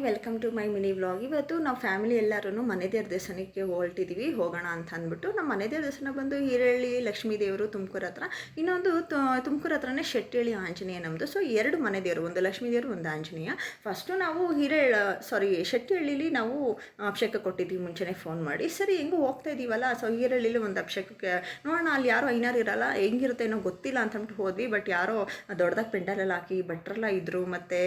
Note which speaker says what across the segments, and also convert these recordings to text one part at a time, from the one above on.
Speaker 1: Welcome to my mini vlog. ಇವತ್ತು ನಾವು family ಎಲ್ಲರೂ ಮನೆ ದೇವ್ರ ದೇವಸ್ಥಾನಕ್ಕೆ ಹೊರಟಿದ್ದೀವಿ, ಹೋಗೋಣ ಅಂತ ಅಂದ್ಬಿಟ್ಟು. ನಮ್ಮ ಮನೆ ದೇವ್ರ ದೇವಸ್ಥಾನ ಬಂದು ಹಿರಳ್ಳಿ ಲಕ್ಷ್ಮೀ ದೇವರು ತುಮಕೂರು ಹತ್ರ, ಇನ್ನೊಂದು ತುಮಕೂರು ಹತ್ರನೇ ಶೆಟ್ಟಿಹಳ್ಳಿ ಆಂಜನೇಯ ನಮ್ಮದು. ಸೊ ಎರಡು ಮನೆ ದೇವರು, ಒಂದು ಲಕ್ಷ್ಮೀ ದೇವರು, ಒಂದು ಆಂಜನೇಯ. ಫಸ್ಟು ನಾವು ಶೆಟ್ಟಿಹಳ್ಳಿಲಿ ನಾವು ಅಭಿಷೇಕ ಕೊಟ್ಟಿದ್ದೀವಿ ಮುಂಚೆನೇ ಫೋನ್ ಮಾಡಿ. ಸರಿ ಹೆಂಗೂ ಹೋಗ್ತಾ ಇದ್ದೀವಲ್ಲ, ಸೊ ಹಿರಳ್ಳಿಲಿ ಒಂದು ಅಭಿಷೇಕಕ್ಕೆ ನೋಡೋಣ, ಅಲ್ಲಿ ಯಾರೋ ಐನಾರು ಇರಲ್ಲ, ಹೆಂಗಿರುತ್ತೆ ಏನೋ ಗೊತ್ತಿಲ್ಲ ಅಂತ ಅಂದ್ಬಿಟ್ಟು ಹೋದ್ವಿ. ಬಟ್ ಯಾರೋ ದೊಡ್ಡದಾಗಿ ಪೆಂಡಲೆಲ್ಲ ಹಾಕಿ ಭಟ್ರೆಲ್ಲ ಇದ್ದರು, ಮತ್ತು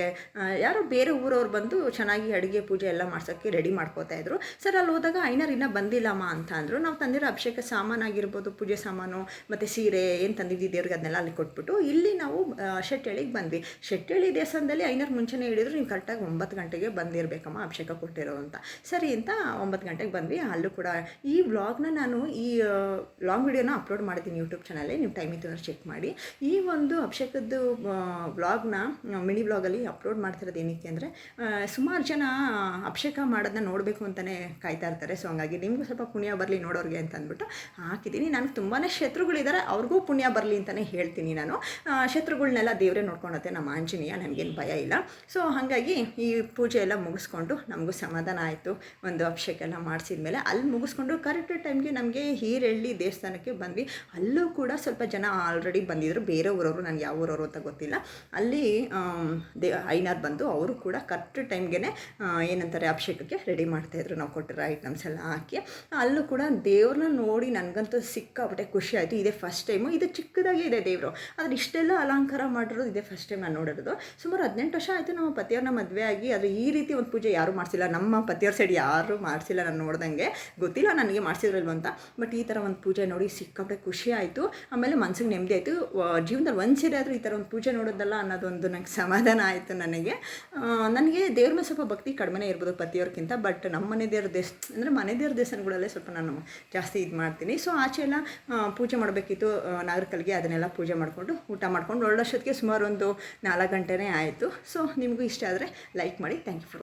Speaker 1: ಯಾರೋ ಬೇರೆ ಊರವ್ರು ಬಂದು ಚೆನ್ನಾಗಿ ಅಡುಗೆ ಪೂಜೆ ಎಲ್ಲ ಮಾಡ್ಸೋಕ್ಕೆ ರೆಡಿ ಮಾಡ್ಕೋತಾ ಇದ್ರು. ಸರ್ ಅಲ್ಲಿ ಹೋದಾಗ ಐನರ್ ಇನ್ನೂ ಬಂದಿಲ್ಲಮ್ಮ ಅಂತ ಅಂದರು. ನಾವು ತಂದಿರೋ ಅಭಿಷೇಕ ಸಾಮಾನಾಗಿರ್ಬೋದು, ಪೂಜೆ ಸಾಮಾನು ಮತ್ತು ಸೀರೆ ಏನು ತಂದಿದ್ದು ದೇವ್ರಿಗೆ ಅದನ್ನೆಲ್ಲ ಅಲ್ಲಿ ಕೊಟ್ಬಿಟ್ಟು ಇಲ್ಲಿ ನಾವು ಶೆಟ್ಟಿಹಳ್ಳಿಗೆ ಬಂದ್ವಿ. ಶೆಟ್ಟಿಹಳ್ಳಿ ದೇವಸ್ಥಾನದಲ್ಲಿ ಐನರ್ ಮುಂಚೆನೇ ಹೇಳಿದ್ರು, ನೀವು ಕರೆಕ್ಟಾಗಿ 9 ಗಂಟೆಗೆ ಬಂದಿರಬೇಕಮ್ಮ ಅಭಿಷೇಕ ಕೊಟ್ಟಿರೋ ಅಂತ. ಸರಿ ಅಂತ 9 ಗಂಟೆಗೆ ಬಂದ್ವಿ. ಅಲ್ಲೂ ಕೂಡ ಈ ವ್ಲಾಗ್ನ ನಾನು ಈ ಲಾಂಗ್ ವಿಡಿಯೋನ ಅಪ್ಲೋಡ್ ಮಾಡಿದ್ದೀನಿ ಯೂಟ್ಯೂಬ್ ಚಾನಲಲ್ಲಿ, ನೀವು ಟೈಮ್ ಇತ್ತು ಅಂದರೆ ಚೆಕ್ ಮಾಡಿ. ಈ ಒಂದು ಅಭಿಷೇಕದ್ದು ವ್ಲಾಗ್ನ ಮಿನಿ ವ್ಲಾಗಲ್ಲಿ ಅಪ್ಲೋಡ್ ಮಾಡ್ತಿರೋದು ಏನಕ್ಕೆ ಅಂದರೆ, ಸುಮಾರು ಜನ ಅಭಿಷೇಕ ಮಾಡೋದನ್ನ ನೋಡಬೇಕು ಅಂತಲೇ ಕಾಯ್ತಾ ಇರ್ತಾರೆ. ಸೊ ಹಂಗಾಗಿ ನಿಮಗೂ ಸ್ವಲ್ಪ ಪುಣ್ಯ ಬರಲಿ ನೋಡೋರಿಗೆ ಅಂತ ಅಂದ್ಬಿಟ್ಟು ಹಾಕಿದ್ದೀನಿ. ನನಗೆ ತುಂಬಾ ಶತ್ರುಗಳಿದ್ದಾರೆ, ಅವ್ರಿಗೂ ಪುಣ್ಯ ಬರಲಿ ಅಂತಲೇ ಹೇಳ್ತೀನಿ ನಾನು. ಶತ್ರುಗಳನ್ನೆಲ್ಲ ದೇವರೇ ನೋಡ್ಕೊಳತ್ತೆ ನಮ್ಮ ಆಂಜನೇಯ, ನನಗೇನು ಭಯ ಇಲ್ಲ. ಸೊ ಹಾಗಾಗಿ ಈ ಪೂಜೆ ಎಲ್ಲ ಮುಗಿಸ್ಕೊಂಡು ನಮಗೂ ಸಮಾಧಾನ ಆಯಿತು. ಒಂದು ಅಭಿಷೇಕ ಎಲ್ಲ ಮಾಡಿಸಿದ್ಮೇಲೆ ಅಲ್ಲಿ ಮುಗಿಸ್ಕೊಂಡು ಕರೆಕ್ಟ್ ಟೈಮ್ಗೆ ನಮಗೆ ಹಿರಳ್ಳಿ ದೇವಸ್ಥಾನಕ್ಕೆ ಬಂದ್ವಿ. ಅಲ್ಲೂ ಕೂಡ ಸ್ವಲ್ಪ ಜನ ಆಲ್ರೆಡಿ ಬಂದಿದ್ದರು, ಬೇರೆ ಊರವರು, ನನಗೆ ಯಾವ ಊರವರು ಅಂತ ಗೊತ್ತಿಲ್ಲ. ಅಲ್ಲಿ ಐನಾರು ಬಂದು ಅವರು ಕೂಡ ಕರೆಕ್ಟ್ ಟೈಮ್ಗೆ ಏನಂತಾರೆ ಅಭಿಷೇಕಕ್ಕೆ ರೆಡಿ ಮಾಡ್ತಾಯಿದ್ರು. ನಾವು ಕೊಟ್ಟಿರೋ ಐಟಮ್ಸ್ ಎಲ್ಲ ಹಾಕಿ ಅಲ್ಲೂ ಕೂಡ ದೇವ್ರನ್ನ ನೋಡಿ ನನಗಂತೂ ಸಿಕ್ಕಾಪಟ್ಟೆ ಖುಷಿ ಆಯಿತು. ಇದೇ ಫಸ್ಟ್ ಟೈಮು, ಇದು ಚಿಕ್ಕದಾಗಿ ಇದೆ ದೇವರು, ಆದರೆ ಇಷ್ಟೆಲ್ಲ ಅಲಂಕಾರ ಮಾಡಿರೋದು ಇದೇ ಫಸ್ಟ್ ಟೈಮ್ ನಾನು ನೋಡಿರೋದು. ಸುಮಾರು 18 ವರ್ಷ ಆಯಿತು ನಮ್ಮ ಪತಿಯವ್ರನ್ನ ಮದುವೆ ಆಗಿ, ಆದರೆ ಈ ರೀತಿ ಒಂದು ಪೂಜೆ ಯಾರೂ ಮಾಡಿಸಿಲ್ಲ. ನಮ್ಮ ಪತಿಯವ್ರ ಸೈಡ್ ಯಾರೂ ಮಾಡಿಸಿಲ್ಲ, ನಾನು ನೋಡ್ದಂಗೆ ಗೊತ್ತಿಲ್ಲ ನನಗೆ ಮಾಡಿಸಿದ್ರಲ್ವ ಅಂತ. ಬಟ್ ಈ ಥರ ಒಂದು ಪೂಜೆ ನೋಡಿ ಸಿಕ್ಕಾಪಟ್ಟೆ ಖುಷಿ ಆಯಿತು. ಆಮೇಲೆ ಮನ್ಸಿಗೆ ನೆಮ್ಮದಿ ಆಯಿತು. ಜೀವನದಲ್ಲಿ ಒಂದು ಸರಿ ಆದರೂ ಈ ಥರ ಒಂದು ಪೂಜೆ ನೋಡೋದಲ್ಲ ಅನ್ನೋದೊಂದು ನಂಗೆ ಸಮಾಧಾನ ಆಯಿತು. ನನಗೆ ದೇವ್ರ ಮೇಲೆ ಸ್ವಲ್ಪ ಭಕ್ತಿ ಕಡಿಮೆ ಇರ್ಬೋದು ಪತಿಯವ್ರಿಗಿಂತ. ಬಟ್ ನಮ್ಮ ಮನೆ ದೇವ್ರ ಮನೆ ದೇವ್ರ ದೇವಸ್ಥಾನಗಳಲ್ಲೇ ಸ್ವಲ್ಪ ನಾನು ಜಾಸ್ತಿ ಇದು ಮಾಡ್ತೀನಿ. ಸೊ ಆಚೆ ಎಲ್ಲ ಪೂಜೆ ಮಾಡಬೇಕಿತ್ತು ನಾಗರಿಕರಿಗೆ, ಅದನ್ನೆಲ್ಲ ಪೂಜೆ ಮಾಡಿಕೊಂಡು ಊಟ ಮಾಡ್ಕೊಂಡು ಹೊರಡೋಷ್ಟೊತ್ತಿಗೆ ಸುಮಾರು ಒಂದು 4 ಗಂಟೆನೇ ಆಯಿತು. ಸೊ ನಿಮಗೂ ಇಷ್ಟ ಆದರೆ ಲೈಕ್ ಮಾಡಿ. Thank you for